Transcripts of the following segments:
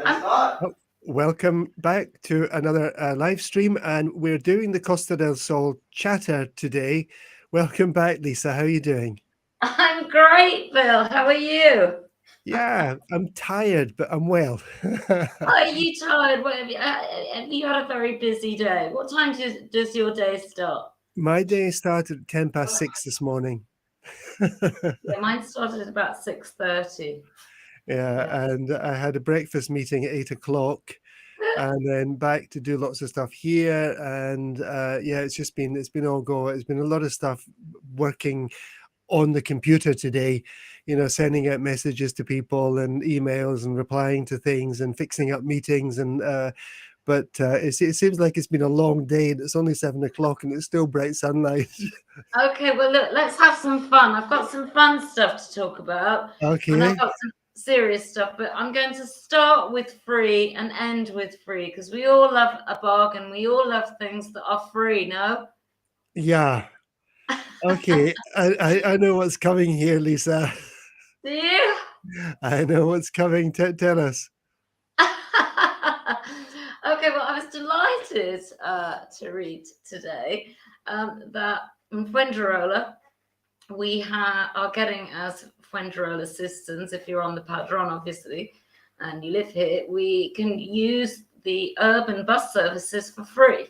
Oh, welcome back to another live stream, and we're doing the Costa del Sol Chatter today. Welcome back, Lisa. How are you doing? I'm great, Bill. How are you? Yeah, I'm tired, but I'm well. Are you tired? What, have you had a very busy day? What time does your day start? My day started at 6:10 this morning. Yeah, mine started at about 6:30. Yeah, and I had a breakfast meeting at 8 o'clock, and then back to do lots of stuff here. And yeah, it's been all go. It's been a lot of stuff working on the computer today, sending out messages to people and emails and replying to things and fixing up meetings. And but it seems like it's been a long day, and it's only 7 o'clock and it's still bright sunlight. Okay, well, look, let's have some fun. I've got some fun stuff to talk about, and Okay. I've got some serious stuff, but I'm going to start with free and end with free because we all love a bargain. We all love things that are free, no? Yeah. Okay. I know what's coming here, Lisa. Do you? I know what's coming. Tell us. Okay, well, I was delighted to read today that in Fuengirola, we are getting as Fuengirola citizens, if you're on the Padron, obviously, and you live here, we can use the urban bus services for free.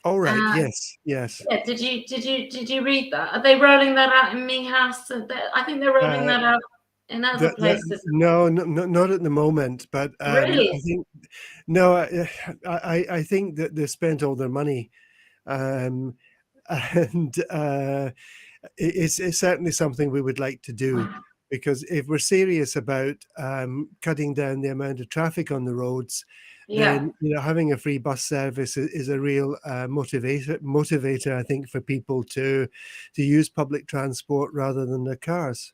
All right. Yes. Yeah, did you read that? Are they rolling that out in Mijas? I think they're rolling that out in other places. No, not at the moment. But Really? I think no. I think that they spent all their money, and it's certainly something we would like to do, because if we're serious about cutting down the amount of traffic on the roads, then having a free bus service is a real motivator, I think, for people to use public transport rather than their cars.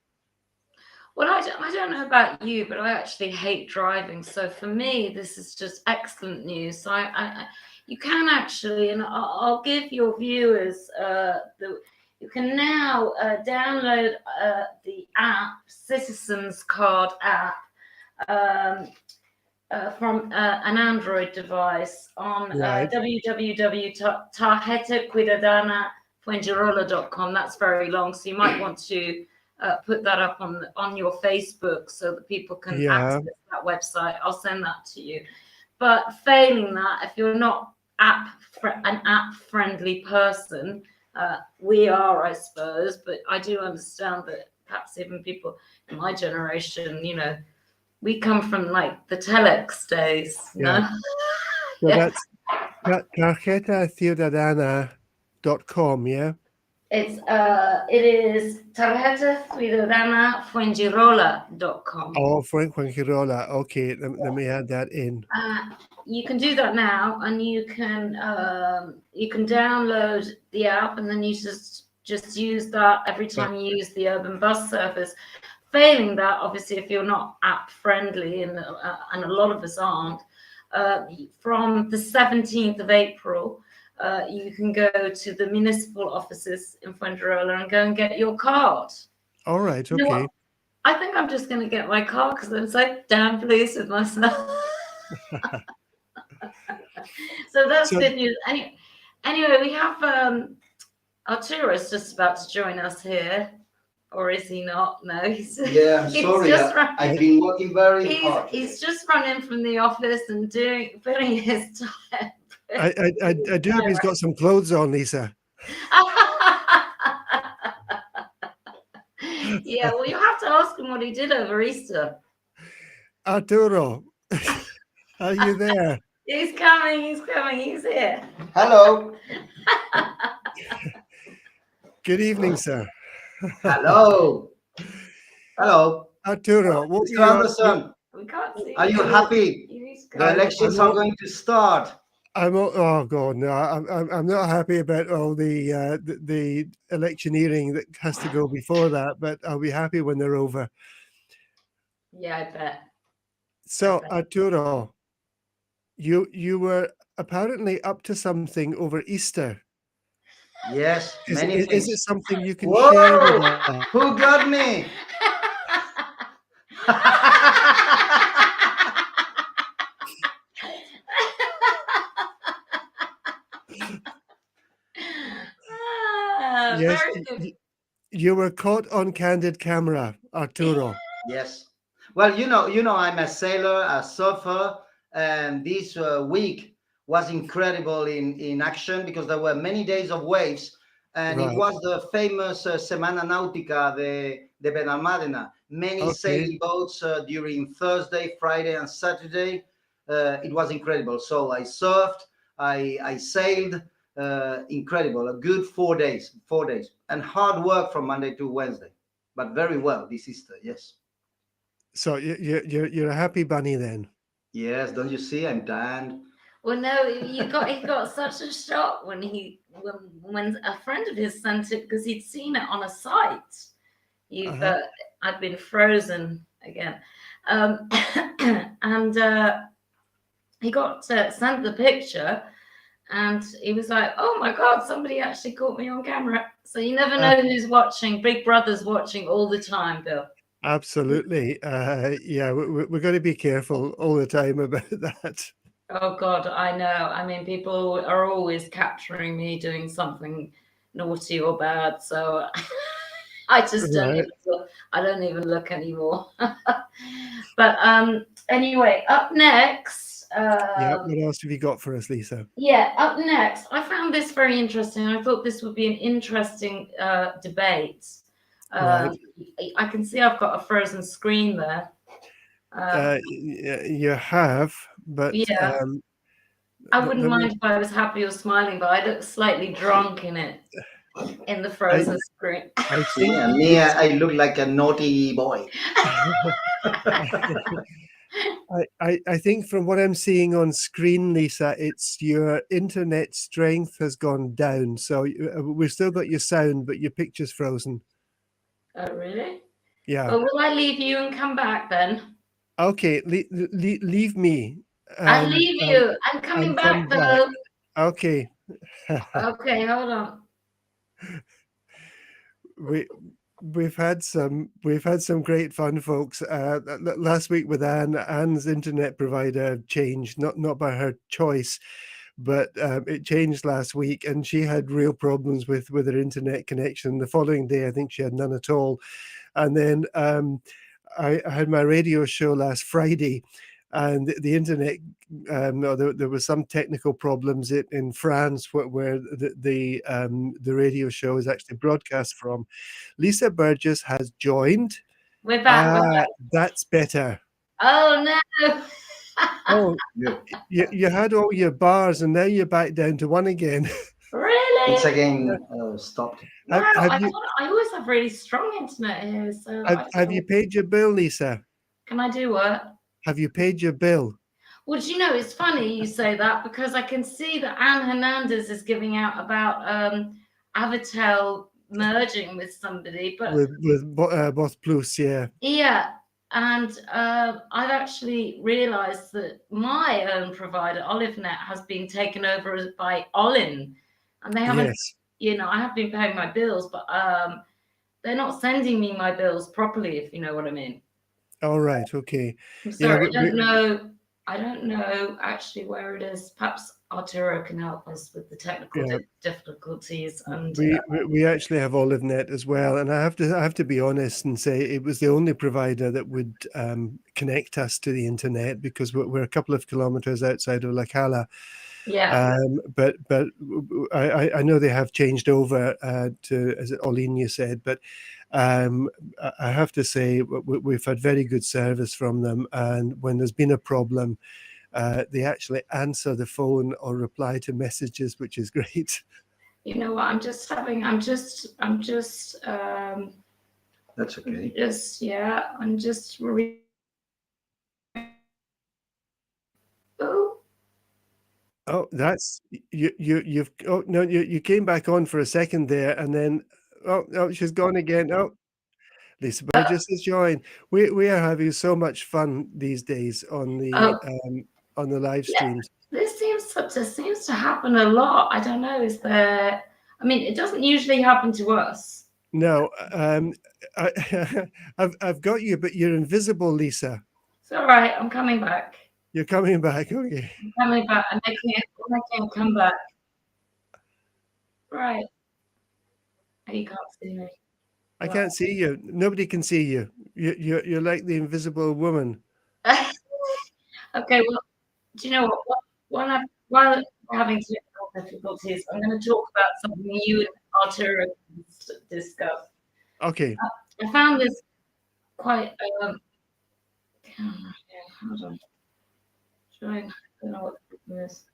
Well, I don't know about you, but I actually hate driving. So for me, this is just excellent news. So you can actually, and I'll give your viewers you can now download the app, Citizens Card app, from an Android device on www.tarjetacuidadanafuengirola.com. That's very long, so you might want to put that up on your Facebook so that people can access that website. I'll send that to you. But failing that, if you're not an app-friendly person, we are, I suppose, but I do understand that perhaps even people in my generation, we come from like the telex days, no? So that's tarjetaciudadana.com, yeah? It is tarjetaciudadanafuengirola.com. Oh, Fuengirola. Okay, let me add that in. You can do that now, and you can download the app, and then you just use that every time you use the urban bus service. Failing that, obviously, if you're not app friendly, and a lot of us aren't, from the 17th of April, you can go to the municipal offices in Fuengirola and go and get your card. All right, okay. I think I'm just going to get my card because I'm so damn pleased with myself. So that's good news. Anyway, we have Arturo is just about to join us here. Or is he not? No, he's sorry. I've been working very hard. He's just running from the office and putting his time. I do hope he's got some clothes on, Lisa. Yeah, well, you have to ask him what he did over Easter. Arturo, are you there? He's coming, he's here. Hello. Good evening, sir. Hello. Arturo, what Mr. Anderson, we can't see are you happy? The elections are going to start. Oh God, no! I'm not happy about all the electioneering that has to go before that, but I'll be happy when they're over. Yeah, I bet. So, Arturo, you were apparently up to something over Easter. Yes, many things. Is it something you can share with us? Who got me? Yes, very good. you were caught on candid camera, Arturo. Yes. Well, I'm a sailor, a surfer, and this week was incredible in action because there were many days of waves, and it Right. was the famous Semana Náutica de Benalmádena. Many Okay. sailing boats during Thursday, Friday, and Saturday. It was incredible. So I surfed, I sailed. Incredible. A good 4 days, and hard work from Monday to Wednesday, but very well this Easter. Yes. So you're a happy bunny then? Yes, don't you see? I'm tanned. Well, no, he got such a shock when a friend of his sent it because he'd seen it on a site. I'd been frozen again, and he got sent the picture, and he was like, "Oh my God, somebody actually caught me on camera." So you never know who's watching. Big Brother's watching all the time, Bill. Absolutely. Yeah, we're going to be careful all the time about that. Oh God, I know. I mean, people are always capturing me doing something naughty or bad, so I just don't even look. I don't even look anymore. But anyway, up next. Yeah, what else have you got for us, Lisa? Yeah, up next, I found this very interesting. I thought this would be an interesting debate. Right. I can see I've got a frozen screen there. You have, but yeah. I wouldn't mind if I was happy or smiling, but I look slightly drunk in it, in the frozen screen. I think I look like a naughty boy. I think from what I'm seeing on screen, Lisa, it's your internet strength has gone down. So we've still got your sound, but your picture's frozen. Oh, really? Yeah. Well, will I leave you and come back then? Okay, leave me. I'll leave you. I'm coming back, though. Okay. Okay, hold on. We've had some great fun, folks. Last week with Anne's internet provider changed, not by her choice, but it changed last week, and she had real problems with her internet connection. The following day, I think she had none at all. And then I had my radio show last Friday, and the internet, there were some technical problems in France where the radio show is actually broadcast from. Lisa Burgess has joined. We're back. That's better. Oh no! Oh, you had all your bars, and now you're back down to one again. Really? It's again stopped. Wow, I always have really strong internet here. So have you paid your bill, Lisa? Can I do what? Have you paid your bill? Well, do you know, it's funny you say that because I can see that Anne Hernandez is giving out about Avatel merging with somebody, but with Boss Plus, yeah. Yeah, and I've actually realised that my own provider, OliveNet, has been taken over by Olin, and they haven't. Yes. You know, I have been paying my bills, but they're not sending me my bills properly, if you know what I mean. All right. Okay. I'm sorry, I don't know actually where it is. Perhaps Arturo can help us with the technical difficulties. And we actually have OliveNet as well, and I have to be honest and say it was the only provider that would connect us to the internet, because we're a couple of kilometers outside of La Cala. Yeah. But I know they have changed over to, as Olin said, but I have to say we've had very good service from them, and when there's been a problem, they actually answer the phone or reply to messages, which is great. You know what? I'm just. That's okay. I'm just. Oh, that's you've. Oh no, you came back on for a second there, and then she's gone again. Oh, Lisa Burgess has joined. We are having so much fun these days on the live streams. This seems to happen a lot. I don't know. Is there? I mean, it doesn't usually happen to us. No, I've got you, but you're invisible, Lisa. It's all right. I'm coming back. You're coming back, okay? I'm coming back. I'm making it come back. Right. You can't see me. I can't see you. Nobody can see you. You're like the invisible woman. Okay, well, do you know what? While we're having technical difficulties, I'm going to talk about something you and Arturo discussed. Okay. I found this quite. Hold on. I don't know what the problem is.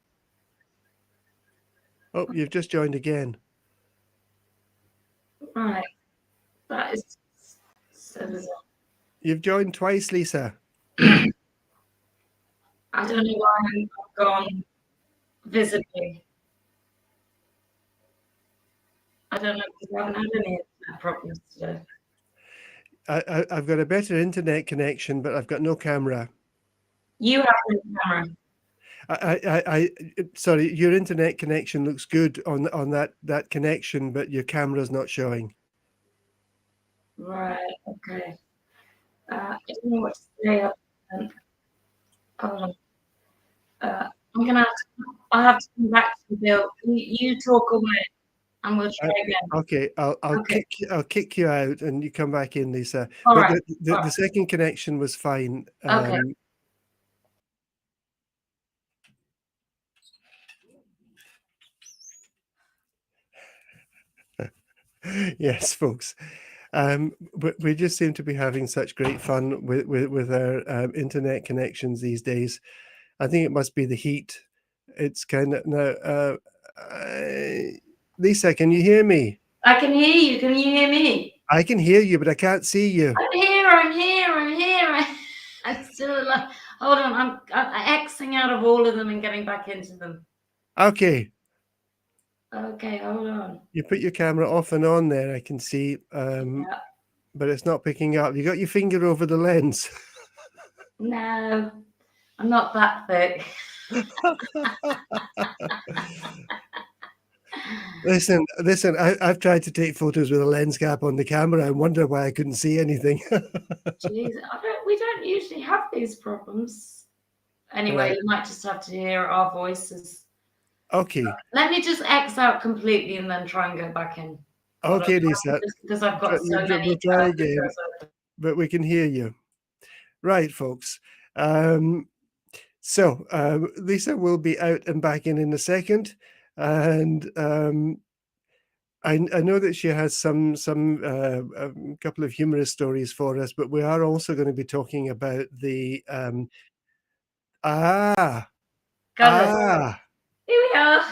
Oh, you've just joined again. Right. That is so bizarre. You've joined twice, Lisa. I don't know why I've gone visibly. I don't know because I haven't had any internet problems today. I've got a better internet connection, but I've got no camera. You have no camera. Sorry, your internet connection looks good on that connection, but your camera's not showing. Right. Okay. I don't know what to say. Hold on. I'm gonna. I have to come back to you, Bill. You talk away, and we'll try again. Okay, I'll kick you out, and you come back in, Lisa. All but right. the second connection was fine. Okay. Yes, folks. But we just seem to be having such great fun with our internet connections these days. I think it must be the heat. It's kind of now. Lisa, can you hear me? I can hear you. Can you hear me? I can hear you, but I can't see you. I'm here. I'm still alive. Hold on. I'm Xing out of all of them and getting back into them. Okay. Okay, hold on. You put your camera off and on there, I can see. Yeah. But it's not picking up. You got your finger over the lens. No, I'm not that thick. Listen, I've tried to take photos with a lens cap on the camera and wonder why I couldn't see anything. Jeez, we don't usually have these problems. Anyway, You might just have to hear our voices. Okay. Let me just X out completely and then try and go back in. Okay, Lisa. Because I've got so many. We'll try again, but we can hear you. Right, folks. So Lisa will be out and back in a second, and I know that she has some a couple of humorous stories for us, but we are also going to be talking about the Here we are.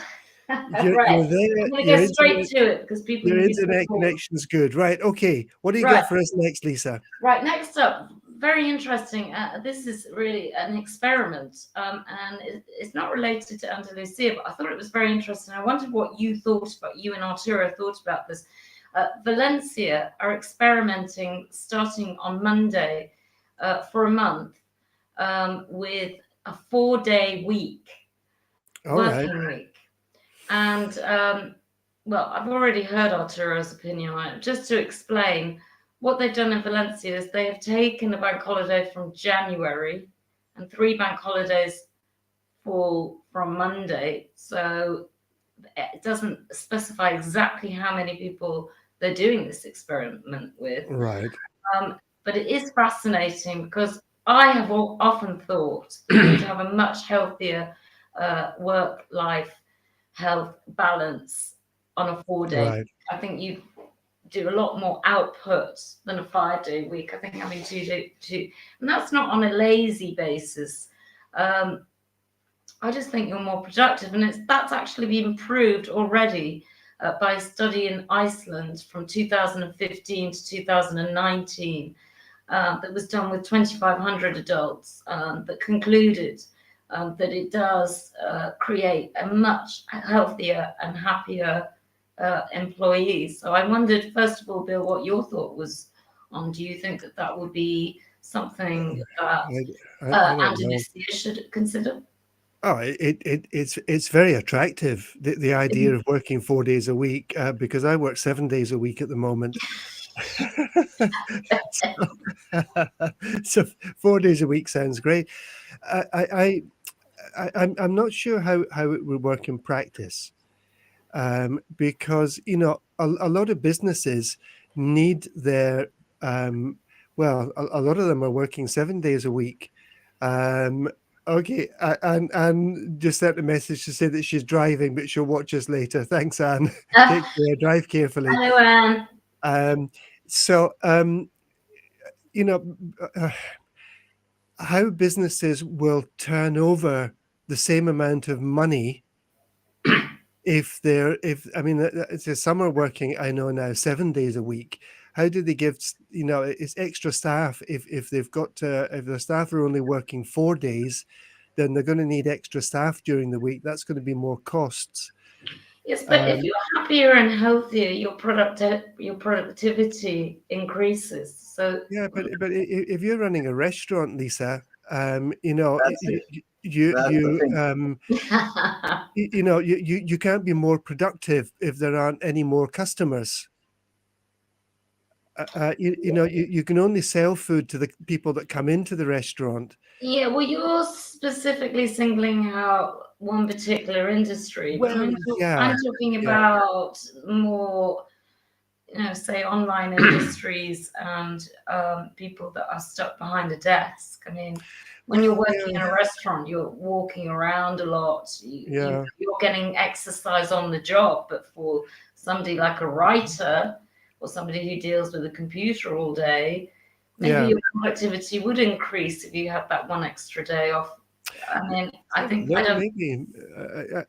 You're there. I'm going to go straight to it because people. Your internet connection's good, right? Okay. What do you got for us next, Lisa? Right, next up, very interesting. This is really an experiment, and it's not related to Andalusia, but I thought it was very interesting. I wondered what you and Arturo thought about this. Valencia are experimenting starting on Monday for a month with a 4-day week, working week. And, well, I've already heard Arturo's opinion on it. Just to explain, what they've done in Valencia is they have taken a bank holiday from January and 3 bank holidays fall from Monday. So it doesn't specify exactly how many people they're doing this experiment with. Right. But it is fascinating because I have often thought you need to have a much healthier work-life health balance on a 4-day. Right. I think you do a lot more output than a 5-day week. I think having 2, and that's not on a lazy basis. I just think you're more productive, and that's actually been proved already by a study in Iceland from 2015 to 2019 that was done with 2,500 adults that concluded that it does create a much healthier and happier employees. So I wondered, first of all, Bill, what your thought was on. Do you think that would be something that Andalusia should consider? Oh, it's very attractive, the idea of working 4 days a week, because I work 7 days a week at the moment. So 4 days a week sounds great. I'm not sure how it would work in practice. because a lot of businesses need their well, a lot of them are working 7 days a week. Okay, and just sent a message to say that she's driving, but she'll watch us later. Thanks, Anne. Take care. Drive carefully. Hello, Anne. So, how businesses will turn over the same amount of money if some are working, I know now, 7 days a week. How do they give, it's extra staff if they've got to, if the staff are only working 4 days, then they're going to need extra staff during the week. That's going to be more costs. Yes, but if you're happier and healthier, your productivity increases. So yeah, but if you're running a restaurant, Lisa, you can't be more productive if there aren't any more customers. You can only sell food to the people that come into the restaurant. Yeah, well, you're specifically singling out one particular industry. Well, I'm talking about more, say online industries and people that are stuck behind a desk. I mean, when you're working in a restaurant, you're walking around a lot. You're getting exercise on the job. But for somebody like a writer or somebody who deals with a computer all day, maybe your productivity would increase if you had that one extra day off. I mean, I think maybe.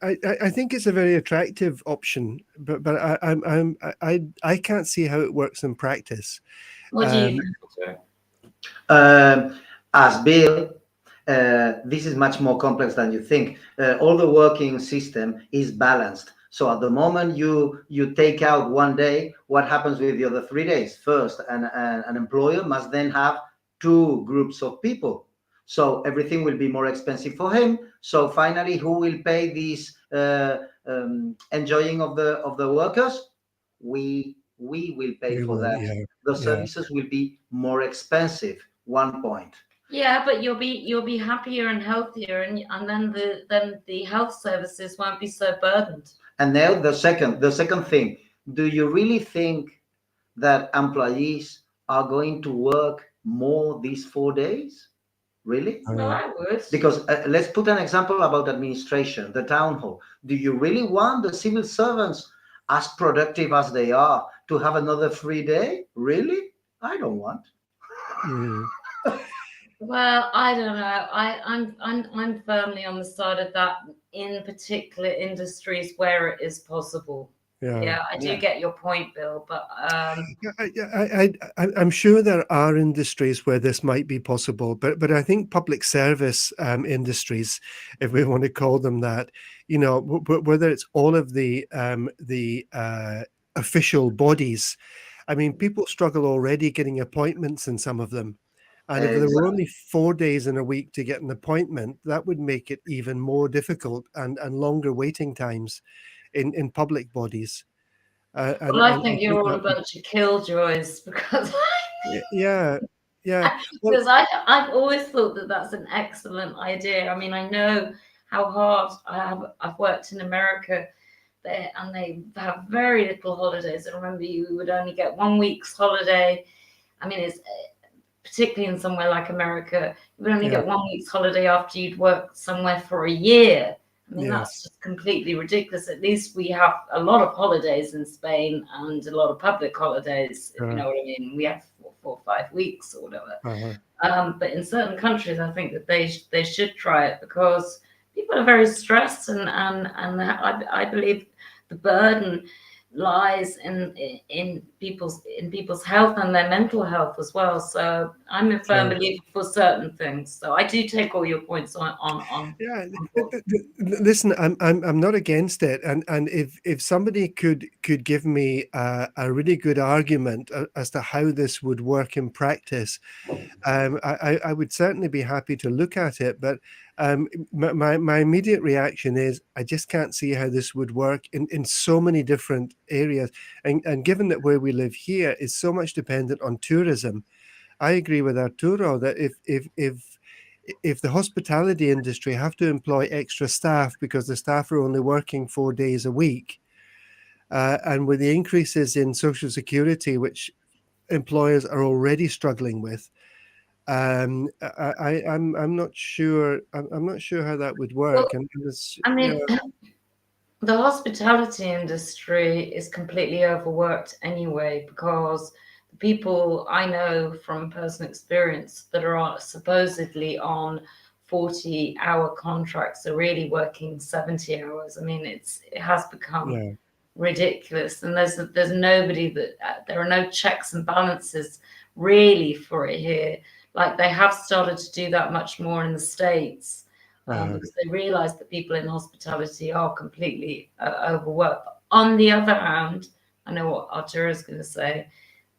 I think it's a very attractive option, but I can't see how it works in practice. What do you think? As Bill, this is much more complex than you think. All the working system is balanced. So at the moment you take out one day, what happens with the other 3 days? First, an employer must then have two groups of people. So everything will be more expensive for him. So finally, who will pay this enjoying of the workers? We will pay for that. Yeah, the services will be more expensive. 1 point. Yeah, but you'll be happier and healthier, and then the health services won't be so burdened. And now the second thing, do you really think that employees are going to work more these 4 days? Really? Well, I would. Because let's put an example about administration, the town hall. Do you really want the civil servants, as productive as they are, to have another free day? Really? I don't want. Well, I don't know. I'm firmly on the side of that in particular industries where it is possible. Yeah, I do get your point, Bill, but I'm sure there are industries where this might be possible, but I think public service industries, if we want to call them that, whether it's all of the official bodies, I mean, people struggle already getting appointments in some of them. And if there were only 4 days in a week to get an appointment, that would make it even more difficult and longer waiting times in public bodies. Well, I think you're all a bunch of killjoys because yeah. Because I've always thought that that's an excellent idea. I mean, I know how hard I've worked in America there, and they have very little holidays. I remember you would only get 1 week's holiday. I mean, it's particularly in somewhere like America, you would only get 1 week's holiday after you'd worked somewhere for a year. I mean, that's just completely ridiculous. At least we have a lot of holidays in Spain and a lot of public holidays. If you know what I mean? We have 4 or 5 weeks or whatever. But in certain countries, I think that they should try it because people are very stressed, and I believe the burden lies in people's health and their mental health as well. So I'm a firm believer for certain things. So I do take all your points on. Listen, I'm not against it, and if somebody could give me a really good argument as to how this would work in practice, I would certainly be happy to look at it. But my immediate reaction is I just can't see how this would work in so many different areas. And given that where we live here is so much dependent on tourism, I agree with Arturo that if the hospitality industry have to employ extra staff because the staff are only working 4 days a week, And with the increases in Social Security, which employers are already struggling with, I'm not sure. I'm not sure how that would work. Well, And it's, I yeah, mean, the hospitality industry is completely overworked anyway, because the people I know from personal experience that are supposedly on 40-hour contracts are really working 70 hours. I mean, it has become yeah, ridiculous, and there's nobody that there are no checks and balances really for it here. Like, they have started to do that much more in the States, because they realize that people in hospitality are completely overworked. But on the other hand, I know what Arturo is going to say,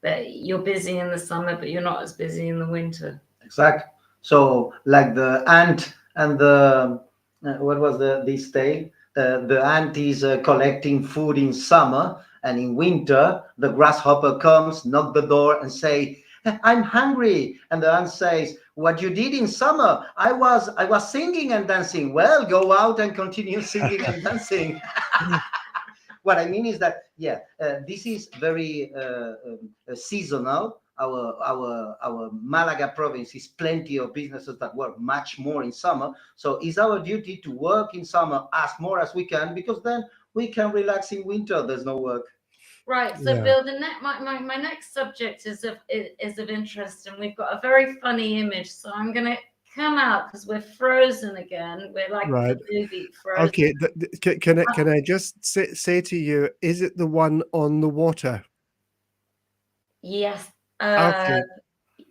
that you're busy in the summer, but you're not as busy in the winter. Exactly. So, like the ant and the what was this tale? The ant is collecting food in summer, and in winter the grasshopper comes, knock the door, and say, "I'm hungry." And the ant says, "What you did in summer? I was singing and dancing." "Well, go out and continue singing and dancing." What I mean is that, yeah, this is very seasonal. Our Malaga province is plenty of businesses that work much more in summer. So it's our duty to work in summer as more as we can, because then we can relax in winter. There's no work. Right. So, yeah. Bill, my next subject is of interest, and we've got a very funny image. So I'm going to come out because we're frozen again. We're like Right. the movie Frozen. Okay. Can I just say to you, is it the one on the water? Yes. Okay.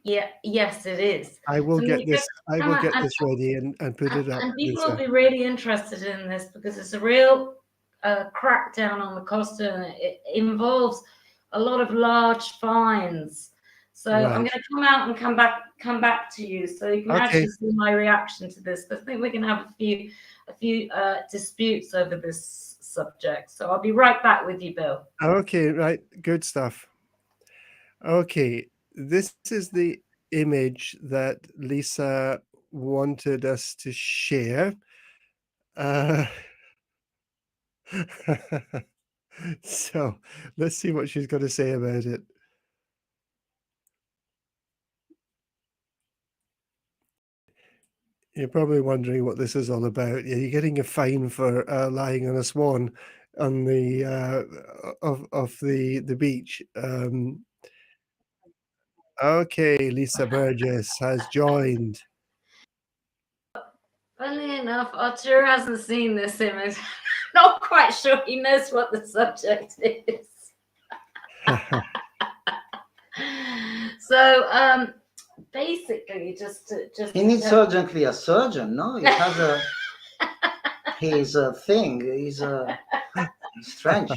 Yeah. Yes, it is. I will So get this. I come will out, get this ready and put it up, and people will Lisa. be really interested in this because it's a real crackdown on the Costa, and it involves a lot of large fines. So I'm Right. going to come out and come back to you, so you can Okay. actually see my reaction to this. I think we can have a few disputes over this subject. So I'll be right back with you, Bill. Okay. Right. Good stuff. Okay. This is the image that Lisa wanted us to share. So let's see what she's got to say about it. You're probably wondering what this is all about. Yeah, you're getting a fine for lying on a swan on the of the beach. Okay, Lisa Burgess has joined. Funnily enough, Arturo hasn't seen this image. Not quite sure he knows what the subject is. So basically, just He needs urgently a surgeon. No, he has a his thing. He's strange.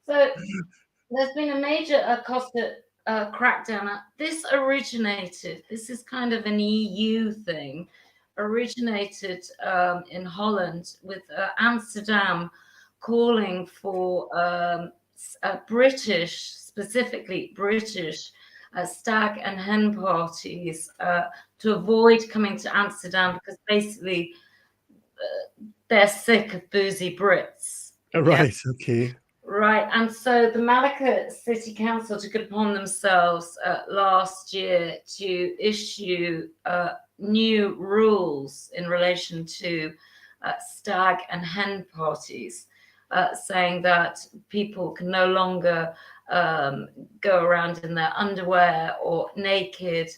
So there's been a major Costa crackdown. This is kind of an EU thing, originated in Holland, with Amsterdam calling for specifically British stag and hen parties to avoid coming to Amsterdam, because basically they're sick of boozy Brits. Right. Okay. Right. And so the Malacca City Council took it upon themselves last year to issue new rules in relation to stag and hen parties, saying that people can no longer go around in their underwear or naked.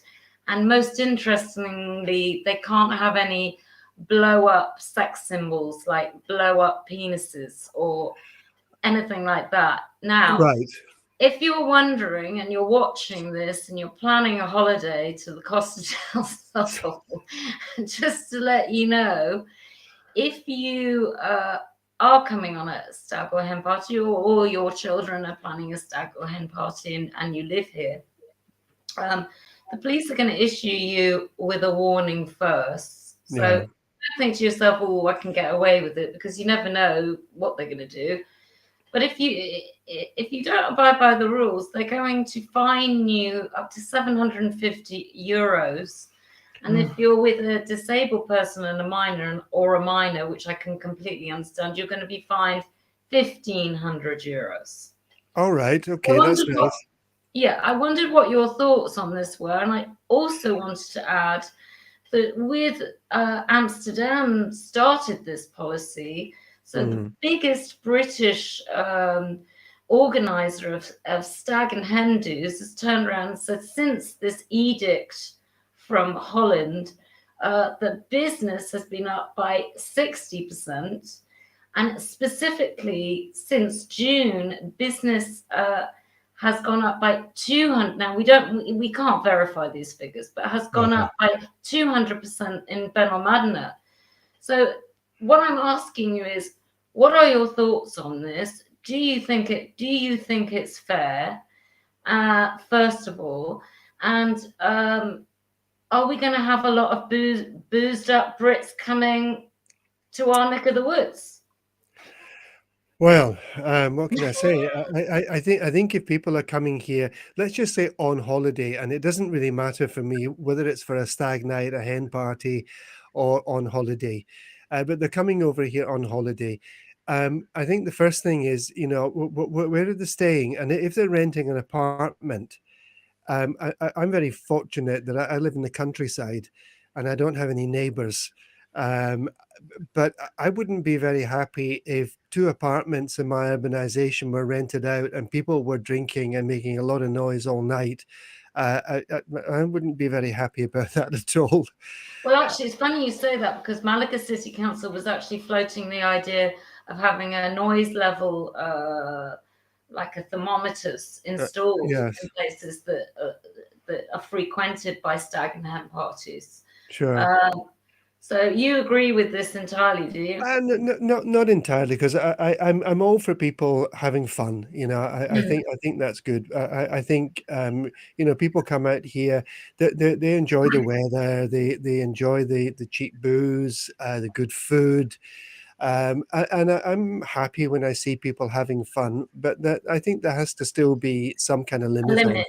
And most interestingly, they can't have any blow up sex symbols like blow up penises or anything like that. Now, Right. if you're wondering and you're watching this and you're planning a holiday to the Costa del Sol, just to let you know, if you are coming on a stag or hen party, or all your children are planning a stag or hen party, and you live here, the police are going to issue you with a warning first. So Yeah. don't think to yourself, "Oh, I can get away with it," because you never know what they're going to do. But if you don't abide by the rules, they're going to fine you up to €750. And if you're with a disabled person and a minor, which I can completely understand, you're going to be fined €1,500. All right. Okay, that's nice. I wondered what your thoughts on this were, and I also wanted to add that with Amsterdam started this policy, so the biggest British organizer of stag and hen do's has turned around and said, since this edict from Holland, the business has been up by 60%, and specifically since June, business has gone up by 200. Now we can't verify these figures, but has gone up by 200% in Benalmadena. So what I'm asking you is, what are your thoughts on this? Do you think it's fair? First of all, and are we going to have a lot of boozed up Brits coming to our neck of the woods? Well, what can I say? I think if people are coming here, let's just say on holiday, and it doesn't really matter for me whether it's for a stag night, a hen party, or on holiday, but they're coming over here on holiday. I think the first thing is, where are they staying? And if they're renting an apartment, I'm very fortunate that I live in the countryside and I don't have any neighbors. But I wouldn't be very happy if 2 apartments in my urbanization were rented out and people were drinking and making a lot of noise all night. I wouldn't be very happy about that at all. Well, actually, it's funny you say that, because Malaga City Council was actually floating the idea of having a noise level, like a thermometers installed in places that are frequented by stag and hen parties. Sure. So you agree with this entirely, do you? Not entirely, because I'm all for people having fun. I think that's good. I think people come out here, they enjoy the weather, they enjoy the cheap booze, the good food, and I'm happy when I see people having fun. But I think there has to still be some kind of limit.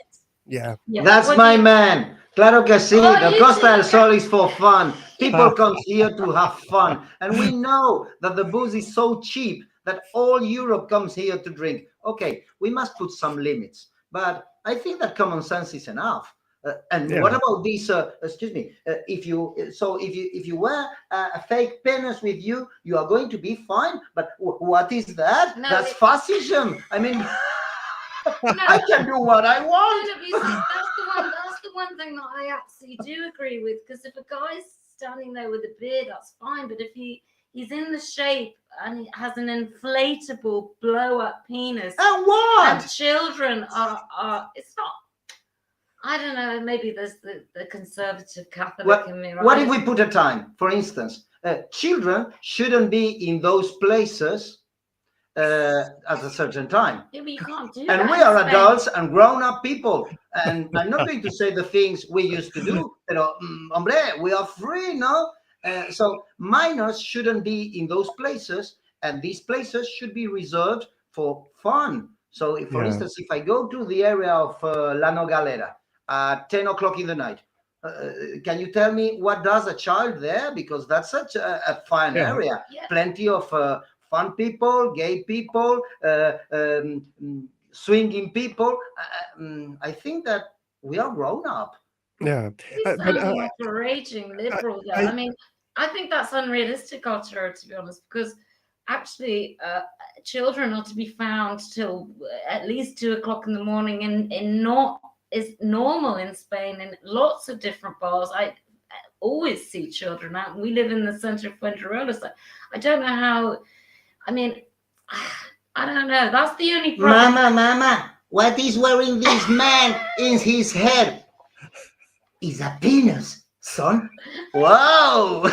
Yeah. That's my man. Claro que sí. The Costa del Sol is for fun. People come here to have fun. And we know that the booze is so cheap that all Europe comes here to drink. Okay, we must put some limits. But I think that common sense is enough. What about this? Excuse me. If you wear a fake penis with you, you are going to be fine. But what is that? No, that's fascism. I mean... No, I can do what I want. That's the one thing that I actually do agree with, because if a guy's standing there with a beard, that's fine. But if he's in the shape and he has an inflatable blow-up penis, and what? And children are it's not. I don't know. Maybe there's the conservative Catholic in me. Right? What if we put a time? For instance, children shouldn't be in those places at a certain time. Yeah, but you can't do and that. We are adults and grown-up people, and I'm not going to say the things we used to do, but hombre, we are free, no? So minors shouldn't be in those places, and these places should be reserved for fun. So if, for instance, if I go to the area of La Nogalera at 10 o'clock in the night, can you tell me what does a child there? Because that's such a fun area. Plenty of fun people, gay people, swinging people. I think that we are grown up. Yeah. He's sounding like a raging liberal there. I mean, I think that's unrealistic, Arturo, to be honest, because actually children are to be found till at least 2 o'clock in the morning is normal in Spain in lots of different bars. I always see children out, and we live in the center of Fuengirola, so I don't know how. I mean, I don't know. That's the only problem. Mama, what is wearing this man in his head? Is a penis, son. Wow.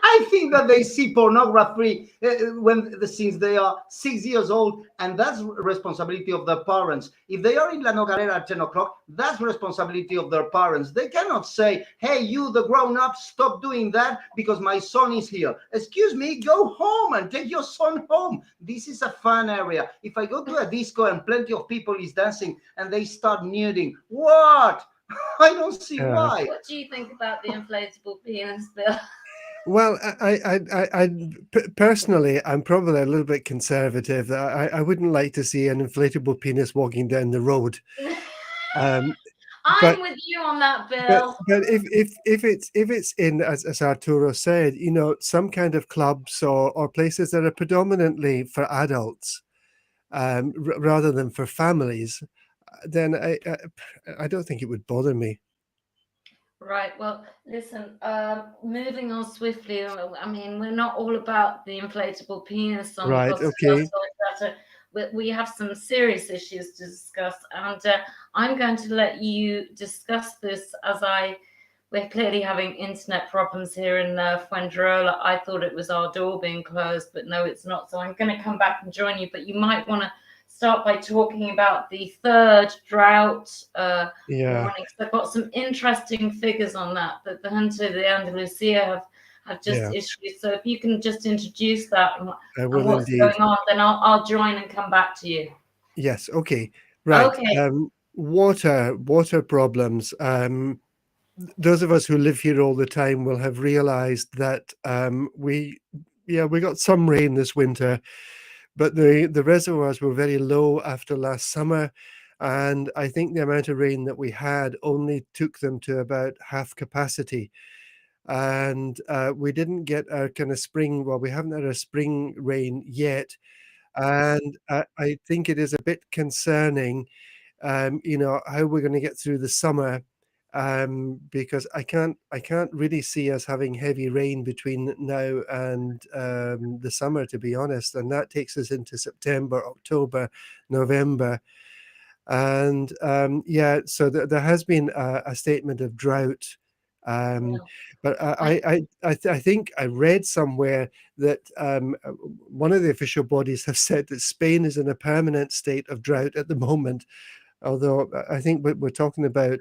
I think that they see pornography since they are 6 years old, and that's responsibility of the parents. If they are in La Nogalera at 10 o'clock, that's responsibility of their parents. They cannot say, hey, you, the grown-up, stop doing that because my son is here. Excuse me, go home and take your son home. This is a fun area. If I go to a disco and plenty of people is dancing and they start nuding, what? I don't see why. What do you think about the inflatable penis, Bill? Well, personally, I'm probably a little bit conservative. I wouldn't like to see an inflatable penis walking down the road. Um, but I'm with you on that, but Bill. but if it's in, as Arturo said, some kind of clubs or places that are predominantly for adults, rather than for families, then I don't think it would bother me. Right. Well, listen, moving on swiftly. I mean, we're not all about the inflatable penis on the Right. Costa del Okay. Sol Chatter. We have some serious issues to discuss, and I'm going to let you discuss this we're clearly having internet problems here in Fuengirola. I thought it was our door being closed, but no, it's not. So I'm going to come back and join you, but you might want to start by talking about the third drought Yeah. warning. So I've got some interesting figures on that the Hunter de Andalusia have just Yeah. issued. So if you can just introduce that and I will what's indeed. going on, then I'll join and come back to you. Yes. Okay. Right. Okay. Water problems. Those of us who live here all the time will have realized that we got some rain this winter, but the reservoirs were very low after last summer, and I think the amount of rain that we had only took them to about half capacity. And we didn't get our kind of spring. Well, we haven't had a spring rain yet, and I think it is a bit concerning, how we're going to get through the summer, because I can't really see us having heavy rain between now and the summer, to be honest, and that takes us into September, October, November, and so there has been a statement of drought. Um, Yeah. but I think I read somewhere that one of the official bodies have said that Spain is in a permanent state of drought at the moment. Although I think we're talking about,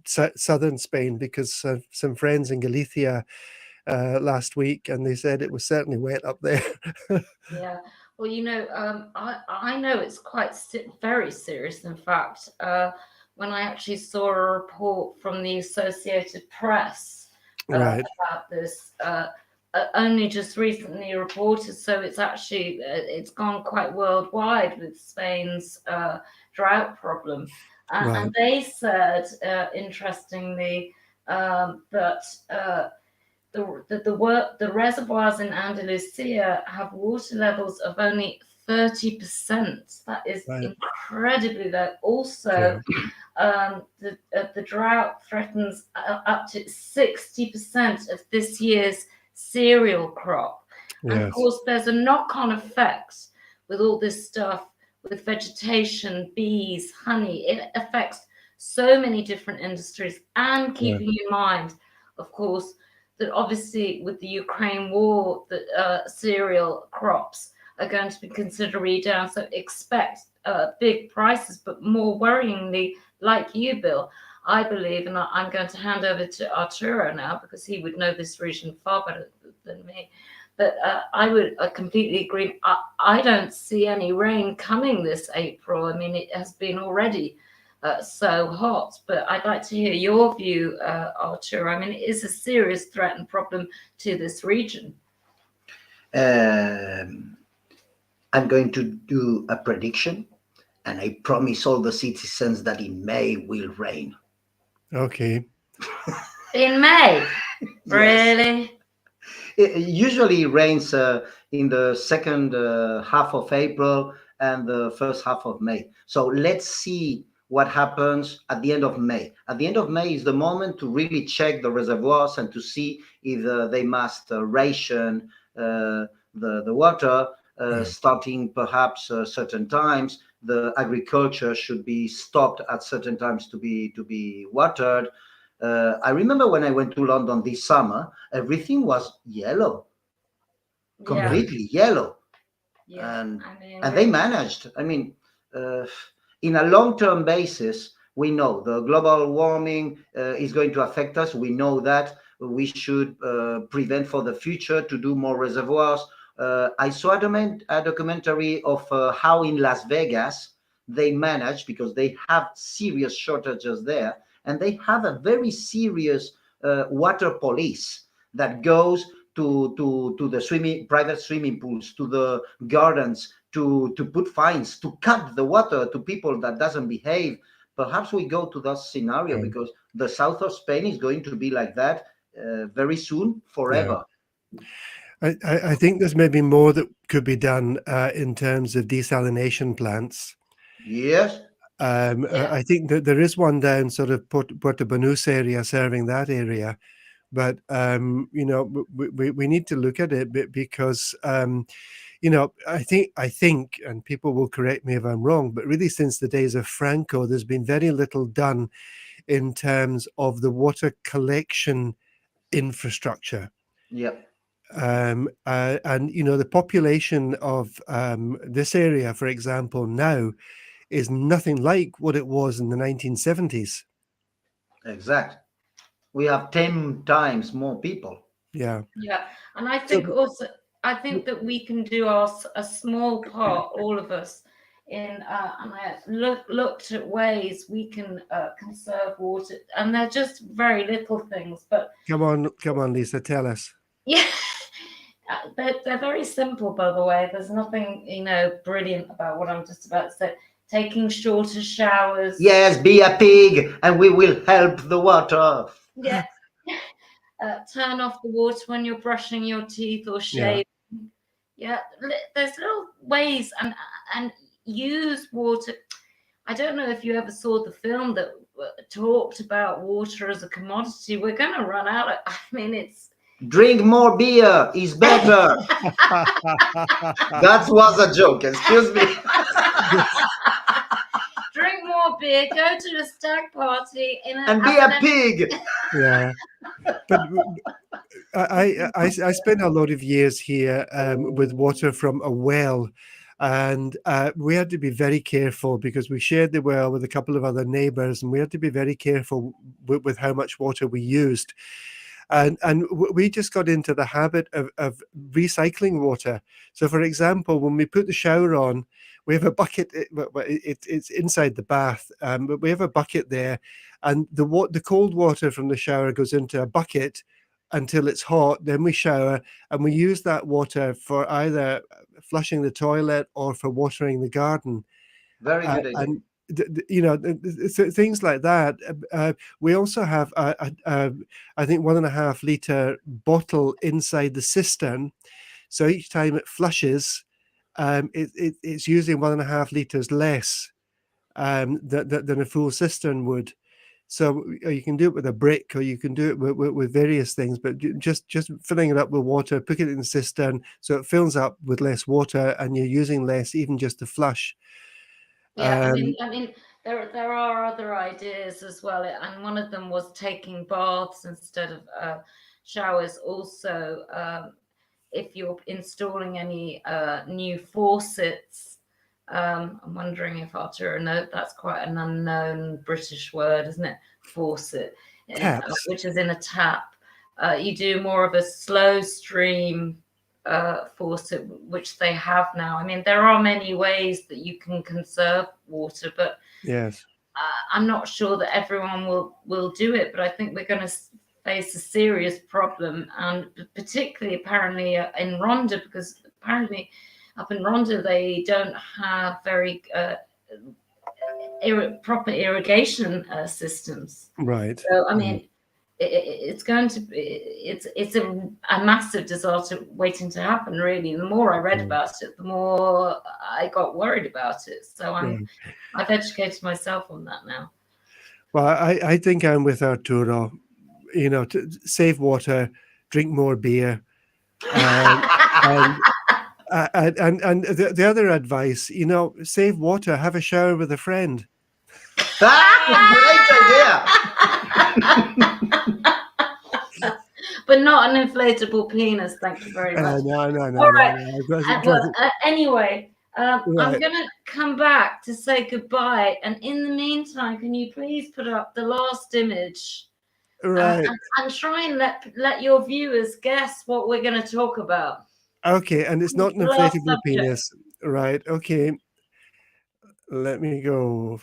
southern Spain, because some friends in Galicia last week, and they said it was certainly wet up there. Yeah. Well, I know it's quite very serious. In fact, when I actually saw a report from the Associated Press Right. about this, only just recently reported, so it's actually it's gone quite worldwide with Spain's drought problem, Right. and they said, interestingly, that. The reservoirs in Andalusia have water levels of only 30%. That is Right. incredibly low. Also, Yeah. the drought threatens up to 60% of this year's cereal crop. And of Yes. course, there's a knock-on effect with all this stuff, with vegetation, bees, honey. It affects so many different industries. And Yeah. keeping in mind, of course, that obviously with the Ukraine war, the cereal crops are going to be considerably down. So expect big prices, but more worryingly, like you, Bill, I believe, and I'm going to hand over to Arturo now because he would know this region far better than me. But I would completely agree. I don't see any rain coming this April. I mean, it has been already so hot. But I'd like to hear your view, Archer. I mean, it is a serious threat and problem to this region. I'm going to do a prediction, and I promise all the citizens that in May will rain. Okay. In May? Really? It usually rains in the second half of April and the first half of May. So let's see what happens at the end of May. At the end of May is the moment to really check the reservoirs and to see if they must ration the water, starting perhaps certain times. The agriculture should be stopped at certain times to be watered. I remember when I went to London this summer, everything was yellow, completely yellow. Yeah. And they managed. I mean, in a long-term basis, we know the global warming is going to affect us. We know that we should prevent for the future to do more reservoirs. I saw a documentary of how in Las Vegas they manage, because they have serious shortages there, and they have a very serious water police. that goes to the private swimming pools, to the gardens, to put fines, to cut the water to people that doesn't behave. Perhaps we go to that scenario, because the south of Spain is going to be like that very soon, forever. I think there's maybe more that could be done in terms of desalination plants. Yes. I think that there is one down sort of Puerto Banús area, serving that area. But you know, we need to look at it because you know, I think, and people will correct me if I'm wrong, but really since the days of Franco, there's been very little done in terms of the water collection infrastructure. Yeah. And you know, the population of this area, for example, now is nothing like what it was in the 1970s. Exactly. We have 10 times more people. Yeah. Yeah, and I think also, I think that we can do a small part, all of us, in and I looked at ways we can conserve water, and they're just very little things, but come on, Lisa, tell us. yeah. They're very simple, by the way. There's nothing, you know, brilliant about what I'm just about to say. Taking shorter showers. Yes, be a pig and we will help the water. Yeah. Turn off the water when you're brushing your teeth or shaving. Yeah, there's little ways, and use water. I don't know if you ever saw the film that talked about water as a commodity. We're going to run out of. I mean, it's. Drink more beer is better. That was a joke. Excuse me. Drink more beer. Go to a stag party and be a pig. Yeah, but I spent a lot of years here with water from a well, and we had to be very careful because we shared the well with a couple of other neighbors, and we had to be very careful with how much water we used. And we just got into the habit of recycling water. So, for example, when we put the shower on, we have a bucket. It's inside the bath, but we have a bucket there, and the cold water from the shower goes into a bucket until it's hot. Then we shower, and we use that water for either flushing the toilet or for watering the garden. Very good idea. And you know, things like that. We also have I think 1.5 liter bottle inside the cistern, so each time it flushes, it's using 1.5 liters less than a full cistern would. So you can do it with a brick, or you can do it with various things, but just filling it up with water, putting it in the cistern so it fills up with less water, and you're using less even just to flush. Yeah, I mean, there are other ideas as well, and one of them was taking baths instead of showers. Also, if you're installing any new faucets, I'm wondering if Arturo knows, that's quite an unknown British word, isn't it? Faucet, which is in a tap. You do more of a slow stream faucet, which they have now. I mean, there are many ways that you can conserve water, but yes, I'm not sure that everyone will do it. But I think we're going to face a serious problem, and particularly apparently in Ronda, because apparently up in Ronda they don't have very proper irrigation systems. Right. So I mean, it's going to be it's a massive disaster waiting to happen. Really, the more I read about it, the more I got worried about it. So I've educated myself on that now. Well, I think I'm with Arturo. You know, to save water, drink more beer, and the other advice, you know, save water, have a shower with a friend. Great idea. But not an inflatable penis. Thank you very much. No. All right. Anyway, right. I'm going to come back to say goodbye. And in the meantime, can you please put up the last image? Right. And try and let your viewers guess what we're going to talk about. Okay, and it's not an inflatable penis. Right. Okay. Let me go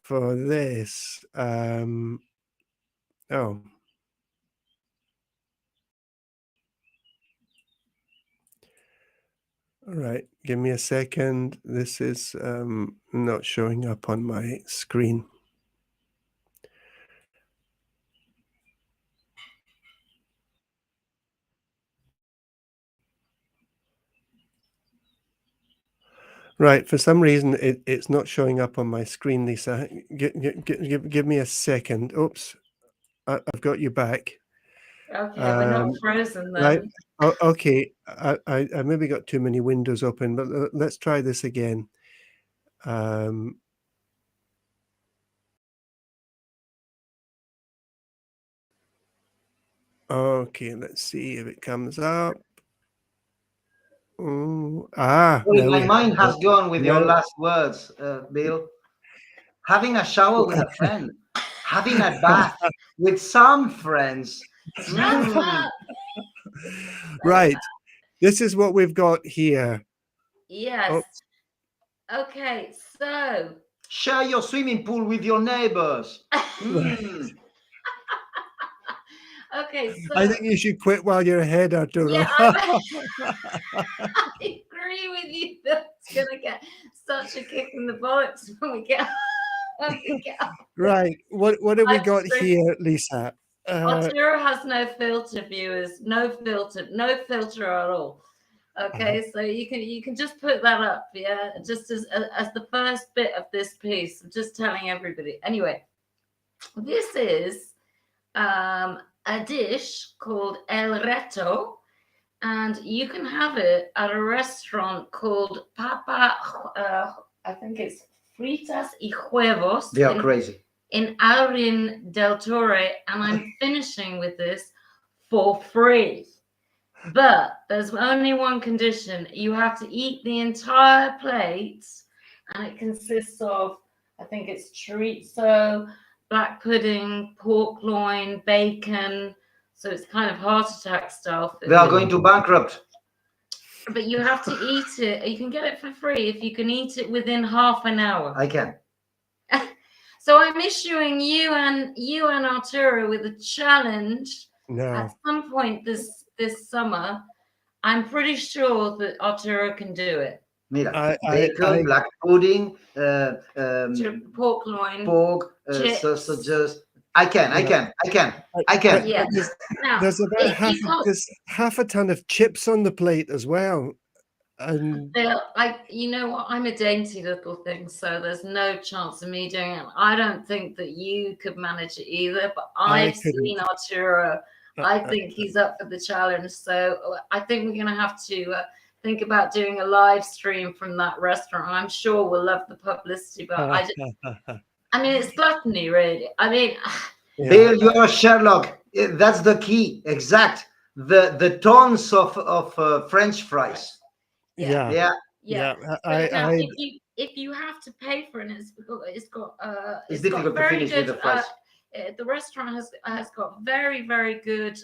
for this. Oh. All right, give me a second. This is not showing up on my screen. Right, for some reason it's not showing up on my screen, Lisa. Give me a second. Oops, I've got you back. Okay, we're not frozen Right. then. Okay, I maybe got too many windows open, but let's try this again. Okay, let's see if it comes up. Ooh, Sorry, now my we mind have has gone with your now. last words, Bill. Having a shower with a friend, having a bath with some friends. Shut up! Right, this is what we've got here. Yes. Oops. Okay, so Share your swimming pool with your neighbors. okay, so I think you should quit while you're ahead, Arturo. yeah, I agree with you. That's gonna get such a kick in the bollocks when we get out. Right, what have we I'm got sorry. here, Lisa? Arturo has no filter, viewers. No filter at all. Okay, so you can just put that up, yeah, just as the first bit of this piece. I'm just telling everybody. Anyway, this is a dish called El Reto, and you can have it at a restaurant called Papa. I think it's Fritas y Huevos. They are crazy. In Aurin del Torre, and I'm finishing with this for free. But there's only one condition. You have to eat the entire plate, and it consists of, I think it's chorizo, black pudding, pork loin, bacon. So it's kind of heart attack style food. They are going to bankrupt. But you have to eat it. You can get it for free if you can eat it within half an hour. I can. So I'm issuing you and Arturo with a challenge at some point this summer. I'm pretty sure that Arturo can do it. Mira, bacon, black pudding, pork loin, pork, sausages. I can. Yeah. There's about half a ton of chips on the plate as well. And you know what, I'm a dainty little thing, so there's no chance of me doing it. I don't think that you could manage it either, but I've seen Arturo. I think he's up for the challenge, so I think we're gonna have to think about doing a live stream from that restaurant. I'm sure we'll love the publicity, but I mean, it's gluttony, really. I mean, Bill, you are Sherlock. That's the key. Exact. The tons of French fries. Yeah. If you have to pay for it, it's difficult to finish with the fries. The restaurant has got very good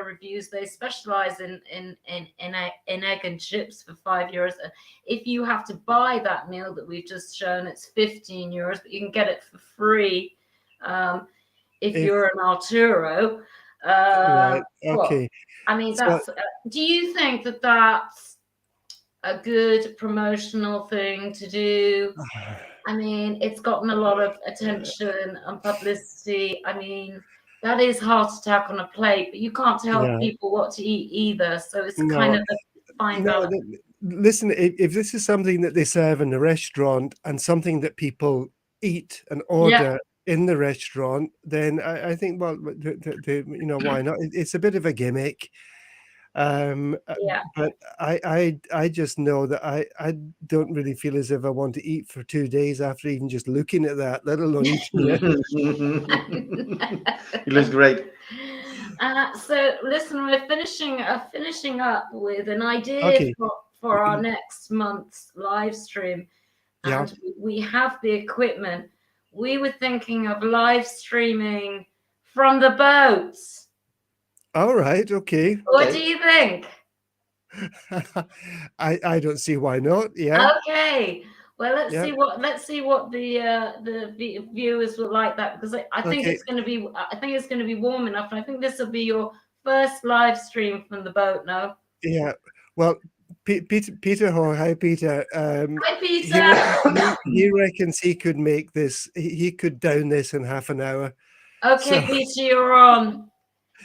reviews. They specialize in egg and chips for €5. If you have to buy that meal that we've just shown, it's €15, but you can get it for free if you're an Arturo. Right. Okay. I mean, that's. Do you think that that's a good promotional thing to do? I mean, it's gotten a lot of attention and publicity. I mean, that is heart attack on a plate, but you can't tell people what to eat either. So it's kind of a fine balance. Listen, if this is something that they serve in a restaurant and something that people eat and order in the restaurant, then I think, well, why not? It's a bit of a gimmick. But I just know that I don't really feel as if I want to eat for 2 days after even just looking at that, let alone eating it. It looks great. So listen, we're finishing up with an idea for our next month's live stream, and we have the equipment. We were thinking of live streaming from the boats. All right. Okay. What do you think? I don't see why not. Yeah. Okay. Well, let's see what the viewers will like that, because I think it's going to be warm enough, and I think this will be your first live stream from the boat. No. Yeah. Well, Peter Hall. Hi, Peter. Hi, Peter. He reckons he could make this. He could down this in half an hour. Okay, So- Peter, you're on.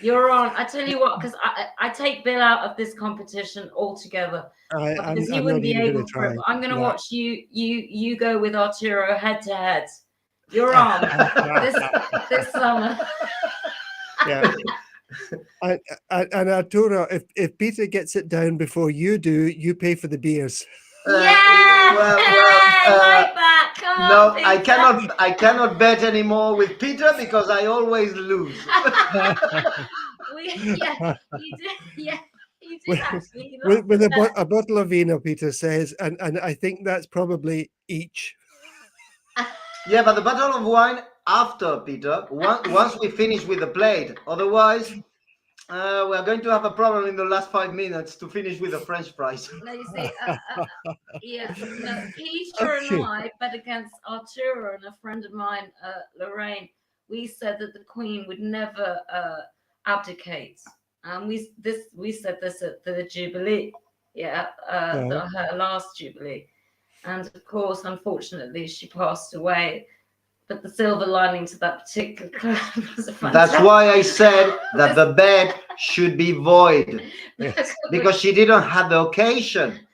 You're on. I tell you what, because I take Bill out of this competition altogether. Because he wouldn't be able to. Try. I'm going to watch you go with Arturo head to head. You're on this summer. Yeah. And Arturo, if Peter gets it down before you do, you pay for the beers. Yeah, like that. Come on, Peter. I cannot bet anymore with Peter because I always lose. Yeah, you do. Yeah, you do actually. With a bottle of vino, Peter says, and I think that's probably each. Yeah, but the bottle of wine after, Peter, once we finish with the plate. Otherwise, we are going to have a problem in the last 5 minutes to finish with the French fries. No, you see, yeah, no, Peter and I bet against Arturo and a friend of mine, Lorraine. We said that the Queen would never abdicate, and we said this at the Jubilee, her last Jubilee, and of course, unfortunately, she passed away. But the silver lining to that particular club was a fantastic. That's why I said that the bet should be void, because she didn't have the occasion.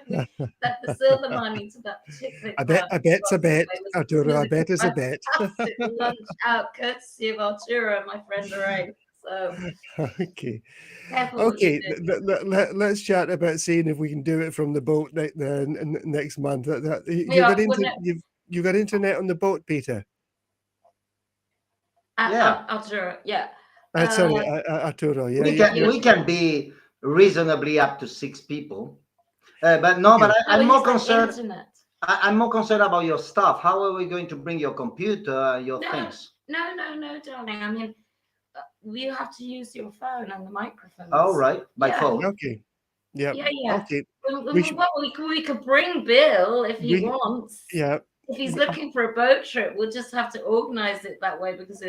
That the silver lining to that particular a bet's a bet, Arturo. A bet is a bet. Lunch out, courtesy of Arturo and my friend Lorraine. So okay. Let's chat about seeing if we can do it from the boat next month. You got internet on the boat, Peter? Arturo, yeah. Sorry, Arturo. Yeah, we can be reasonably up to 6 people, but I'm more concerned. Internet. I'm more concerned about your stuff. How are we going to bring your computer, your things? No, darling. I mean, we have to use your phone and the microphone. Oh, right, by phone. Okay. Yeah. Okay. We could bring Bill if he wants. Yeah. If he's looking for a boat trip, we'll just have to organize it that way because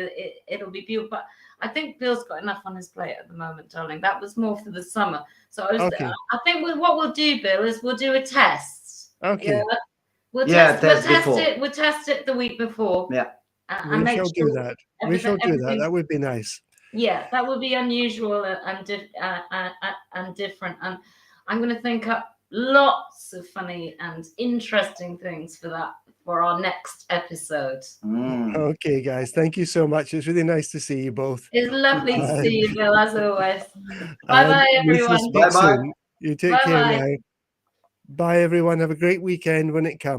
it'll be beautiful. But I think Bill's got enough on his plate at the moment, darling. That was more for the summer. So I think what we'll do, Bill, is we'll do a test. Okay. Yeah? We'll test it the week before. Yeah. We shall do that. That would be nice. Yeah, that would be unusual and different. And I'm going to think up lots of funny and interesting things for our next episode. Okay, guys. Thank you so much. It's really nice to see you both. It's lovely to see you, Bill, as always. Bye-bye, everyone. Bye-bye. You take care now. Bye, everyone. Have a great weekend when it comes.